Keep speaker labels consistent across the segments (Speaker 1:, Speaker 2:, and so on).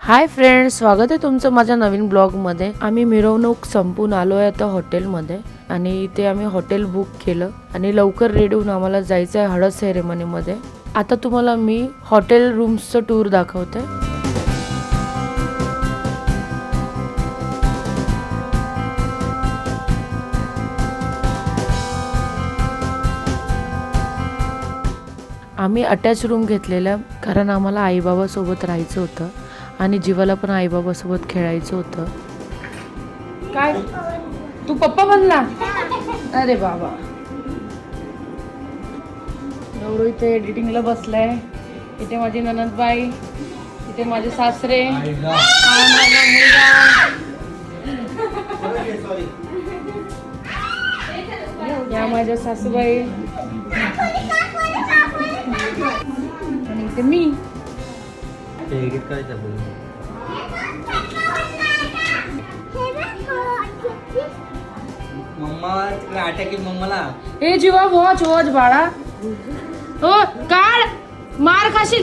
Speaker 1: Hi friends, स्वागत आहे तुमचं माझ्या नवीन ब्लॉगमध्ये. आम्ही मिरवणूक संपून आलोय आता हॉटेलमध्ये आणि इथे आम्ही हॉटेल बुक केलं आणि लवकर रेडी होऊन आम्हाला जायचं आहे हळद सेरेमनीमध्ये. आता तुम्हाला मी हॉटेल रूम्सचं टूर दाखवते. आम्ही अटॅच रूम घेतलेल्या कारण आम्हाला आईबाबासोबत राहायचं होतं आणि जीवाला पण आईबाबासोबत खेळायचं होतं. काय तू पप्पा बनला? अरे बाबा, गौरव इथे एडिटिंगला बसलाय. इथे माझी ननदबाई, इथे माझे सासरे, हा माझा मुलगा, या माझ्या सासूबाई आणि इथे मी. हे जीवा वॉच वॉच बाळा, हो काढ, मार खाशील.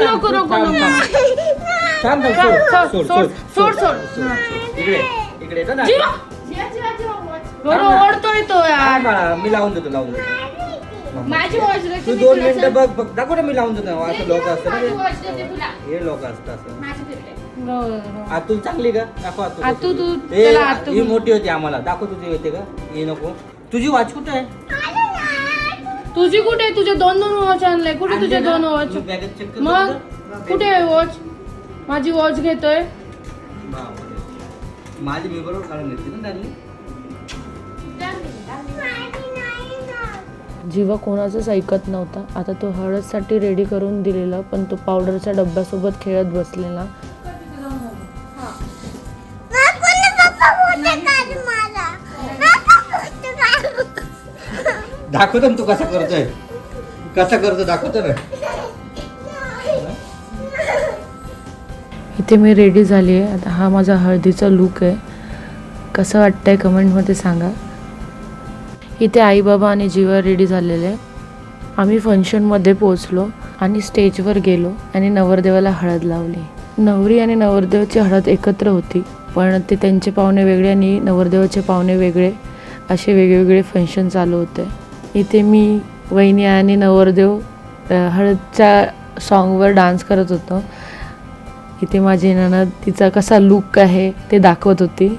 Speaker 1: नको नको ओढतोय तो यार.
Speaker 2: मी लावून देतो. माझी वॉच तू 2 मिनिटं बघ दाखव ना, मी लावून देतो. असं लोक असतात, हे लोक असतात असं. आतू चांगली का? दाखव आतू. ही मोठी होती आम्हाला. दाखव तुझी येते का? हे नको. तुझी वॉच कुठे आहे?
Speaker 1: तुझी कुठे आहे? तुझे 2 वॉच आणले. कुठे तुझे 2 वॉच? मग कुठे आहे वॉच? माझी वॉच घेतोय.
Speaker 2: माझी मी बरोबर काढून घेतली ना त्यांनी.
Speaker 1: जीवा कोणाचंच ऐकत नव्हता. आता तो हळदसाठी रेडी करून दिलेला, पण तो पावडरच्या डब्यासोबत खेळत बसलेला.
Speaker 2: दाखवतो तू कसा करतो दाखवतो ना.
Speaker 1: इथे मी रेडी झाली आहे. आता हा माझा हळदीचा लुक आहे. कसं वाटतंय कमेंटमध्ये सांगा. इथे आई बाबा आणि जीवा रेडी झालेले. आम्ही फंक्शनमध्ये पोहोचलो आणि स्टेजवर गेलो आणि नवरदेवाला हळद लावली. नवरी आणि नवरदेवाची हळद एकत्र होती, पण ते त्यांचे पाहुणे वेगळे आणि नवरदेवाचे पाहुणे वेगळे, असे वेगवेगळे फंक्शन चालू होते. इथे मी, वहिनी आणि नवरदेव हळदच्या सॉन्गवर डान्स करत होतो. इथे माझी नणद तिचा कसा लुक आहे ते दाखवत होती.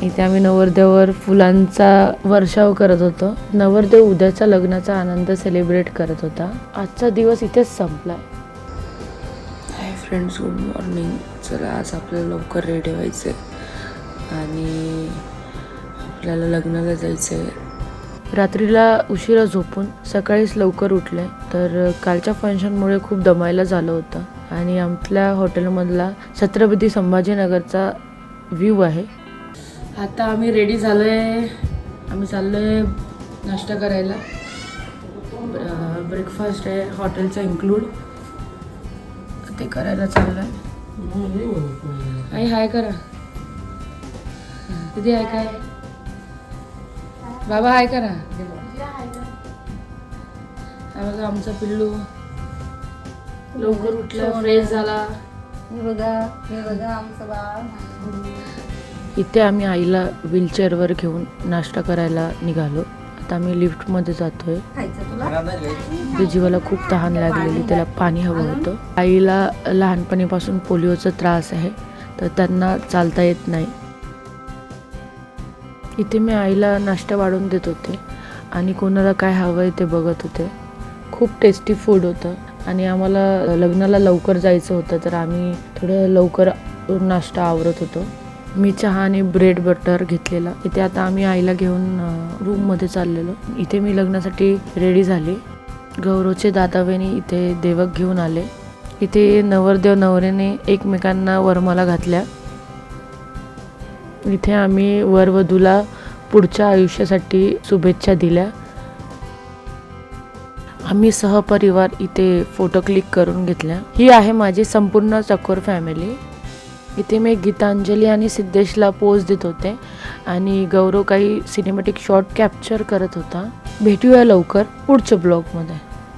Speaker 1: इथे आम्ही नवरदेवावर फुलांचा वर्षाव करत होतो. नवरदेव उद्याच्या लग्नाचा आनंद सेलिब्रेट करत होता. आजचा दिवस इथेच संपला. Hi friends, good morning. चला, आज आपल्याला लवकर रेडी व्हायचं आहे आणि आपल्याला लग्नाला जायचं आहे. रात्रीला उशिरा झोपून सकाळीच लवकर उठले, तर कालच्या फंक्शनमुळे खूप दमायला झालं होतं. आणि आपल्या हॉटेलमधला छत्रपती संभाजीनगरचा व्ह्यू आहे. आता आम्ही रेडी झालो आहे. आम्ही चाललो आहे नाश्ता करायला. ब्रेकफास्ट आहे हॉटेलचा इन्क्लूड, ते करायला चाललो आहे. आई हाय करा. किती हाय काय? बाबा हाय करा. बघा आमचा पिल्लू लवकर उठला, फ्रेश झाला.
Speaker 3: हे बघा आमचं बाळ.
Speaker 1: इथे आम्ही आईला व्हीलचेअरवर घेऊन नाश्ता करायला निघालो. आता आम्ही लिफ्टमध्ये जातोय. ते जीवाला खूप तहान लागलेली, त्याला पाणी हवं होतं. आईला लहानपणीपासून पोलिओचा त्रास आहे, तर त्यांना चालता येत नाही. इथे मी आईला नाश्ता वाढून देत होते आणि कोणाला काय हवं आहे ते बघत होते. खूप टेस्टी फूड होतं आणि आम्हाला लग्नाला लवकर जायचं होतं, तर आम्ही थोडं लवकर नाश्ता आवरत होतो. मी चहा आणि ब्रेड बटर घेतलेला. इथे आता आम्ही आईला घेऊन रूममध्ये चाललेलो. इथे मी लग्नासाठी रेडी झाली. गौरवचे दादा वहिनी इथे देवक घेऊन आले. इथे नवरदेव नवरीने एकमेकांना वरमाला घातल्या. इथे आम्ही वरवधूला पुढच्या आयुष्यासाठी शुभेच्छा दिल्या. आम्ही सहपरिवार इथे फोटो क्लिक करून घेतल्या. ही आहे माझी संपूर्ण चकोर फॅमिली. इथे मी गीतांजली आणि सिद्धेशला पोज देत होते आणि गौरव काही सिनेमॅटिक शॉट कॅप्चर करत होता. भेटूया लवकर पुढच्या ब्लॉगमध्ये.